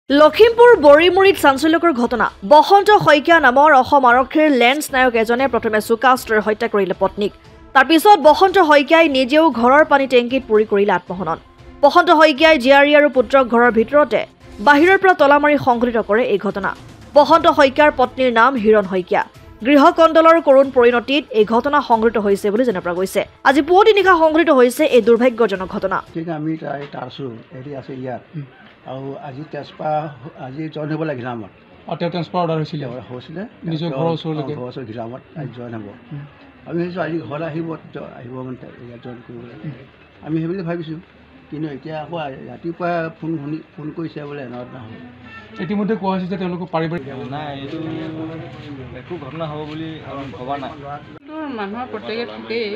লখিমপুৰ বৰিমুৰিত চাঞ্চল্যকৰ ঘটনা বসন্ত শইকীয়া নামৰ অসম আৰক্ষীৰ লেন্স নায়ক এজনে প্ৰথমে চুকাস্ত্ৰৰে হত্যা কৰিলে পত্নীক তাৰ পিছত বসন্ত শইকীয়াই নিজেও ঘৰৰ পানী টেংকিত পুৰি কৰিলে আত্মহনন বসন্ত শইকীয়াই জীয়াৰী আৰু পুত্ৰক ঘৰৰ ভিতৰতে বাহিৰৰ পৰা তলা মাৰি সংঘটিত কৰে এই ঘটনা বসন্ত শইকীয়াৰ পত্নীৰ নাম হিৰণ শইকীয়া গৃহকণ্ডলৰ কৰুণ পৰিণতিত এই ঘটনা সংঘটিত হৈছে বুলি জনা গৈছে আজি পুৱতি নিশা সংঘটিত হৈছে এই দুৰ্ভাগ্যজনক ঘটনা ঠিক আমি তাৰছো এৰি আছে ইয়াত আৰু আজি তেজপা আজি জইন হ'ব লাগিলে আমাৰ তেওঁ ট্ৰান্সফাৰ অৰ্ডাৰ হৈছিলে নিজৰ ঘৰৰ ওচৰলৈকে ঘিলা আমাৰ আজি জইন হ'ব আমি ভাবিছোঁ আজি ঘৰত আহিব মানে ইয়াত জইন কৰিবলৈ আমি সেই বুলি ভাবিছোঁ কিন্তু এতিয়া আকৌ ৰাতিপুৱা ফোন কৰিছে বোলে এনত নহ'ব ইতিমধ্যে কোৱা হৈছে যে তেওঁলোকক পাৰিবাৰিক নাই এইটো একো ঘটনা হ'ব বুলি আমি ভবা নাই মানুহৰ প্ৰত্যেকে থাকেই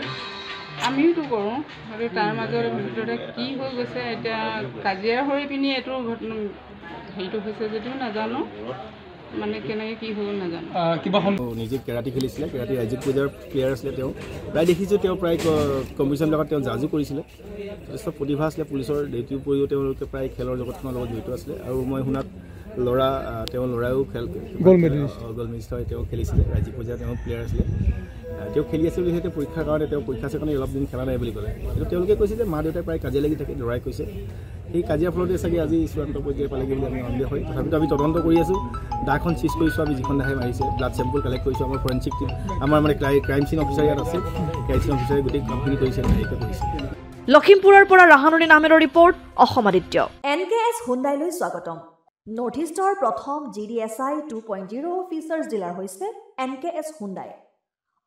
আমিওতো কৰোঁ আৰু তাৰ মাজৰ ভিতৰতে কি হৈ গৈছে এতিয়া কাজিয়া হৈ পিনি এইটো হেৰিটো হৈছে যদিও নাজানো মানে কেনেকৈ কি হৈ নাজানো কিবা নিজে কেৰাটী খেলিছিলে কেৰাটী ৰাজ্যিক পৰ্যায়ৰ প্লেয়াৰ আছিলে তেওঁ প্ৰায় দেখিছোঁ তেওঁ প্ৰায় কম্পিটিশ্যনবিলাকত তেওঁ জাজো কৰিছিলে যথেষ্ট প্ৰতিভা আছিলে পুলিচৰ ডিউটিৰ উপৰিও তেওঁলোকে প্ৰায় খেলৰ জগতখনৰ লগত জড়িত আছিলে আৰু মই শুনাত তেওঁৰ ল'ৰায়ো গ'ল্ড মেডেলিষ্ট হয় তেওঁ খেলিছিলে ৰাজ্যিক পৰ্যায়ৰ তেওঁ প্লেয়াৰ আছিলে তেওঁ খেলি আছে বুলি তেওঁ পৰীক্ষাৰ কাৰণে তেওঁ পৰীক্ষা আছে কাৰণে অলপ দিন খেলা নাই বুলি ক'লে কিন্তু তেওঁলোকে কৈছে যে মা দেউতাই প্ৰায় কাজিয়া লাগি থাকে ল'ৰাই কৈছে সেই কাজিয়াৰ ফলতে চাগে আজি চূড়ান্ত পৰ্যায় পালেগৈ বুলি আমি সন্দেহ হয় তথাপিতো আমি তদন্ত কৰি আছোঁ দাখন চিজ কৰিছোঁ আমি যিখন দাহে মাৰিছে ব্লাড চেম্পল কালেক্ট কৰিছোঁ আমাৰ ফৰেঞ্চিক টিম আমাৰ মানে ক্ৰাইম চিন অফিচাৰ ইয়াত আছে ক্ৰাইম চিন অফিচাৰে গোটেই কামখিনি কৰিছে হেৰিকে কৰিছে লখিমপুৰৰ পৰা ৰাহানুদ্দিন আহমেদৰ ৰিপৰ্ট অসম আদিত্য NKS হুণ্ডাইলৈ স্বাগতম নৰ্থ ইষ্টৰ প্ৰথম GDSI 2.0 ফিচাৰ্ছ ডিলাৰ হৈছে NKS হুণ্ডাই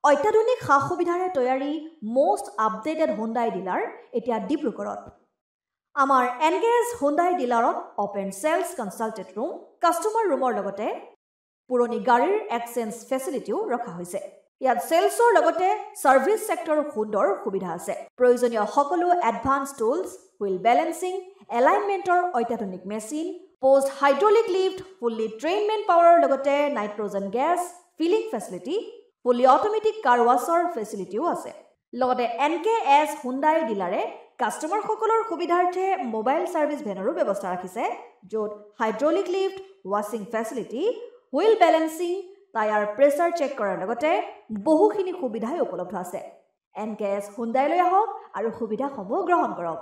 অত্যাধুনিক সা সুবিধাৰে তৈয়াৰী most আপডেটেড হুণ্ডাই ডিলাৰ এতিয়া ডিব্ৰুগড়ত আমাৰ NKS হুণ্ডাই ডিলাৰত open sales consultant room customer ৰুমৰ লগতে পুৰণি গাড়ীৰ এক্সচেঞ্জ ফেচিলিটিও ৰখা হৈছে ইয়াত সেলছৰ লগতে সাৰ্ভিস সেক্টৰৰ সুন্দৰ সুবিধা আছে প্ৰয়োজনীয় সকলো এডভান্স টুলছ হুইল বেলেন্সিং এলাইনমেন্টৰ অত্যাধুনিক machine post hydraulic lift fully trained man পাৱাৰৰ লগতে nitrogen gas filling facility fully automatic car washer ফেচিলিটিও আছে লগতে NKS হুণ্ডাই ডিলাৰে কাস্টমাৰ সকলৰ সুবিধাৰ্থে মোবাইল সাৰ্ভিস ভেনৰো ব্যৱস্থা ৰাখিছে য'ত হাইড্ৰলিক লিফ্ট ৱাছিং facility wheel balancing tyre pressure check কৰাৰ লগতে বহুখিনি সুবিধাই উপলব্ধ আছে NKS হুণ্ডাইলৈ আহক আৰু সুবিধাসমূহ গ্ৰহণ কৰক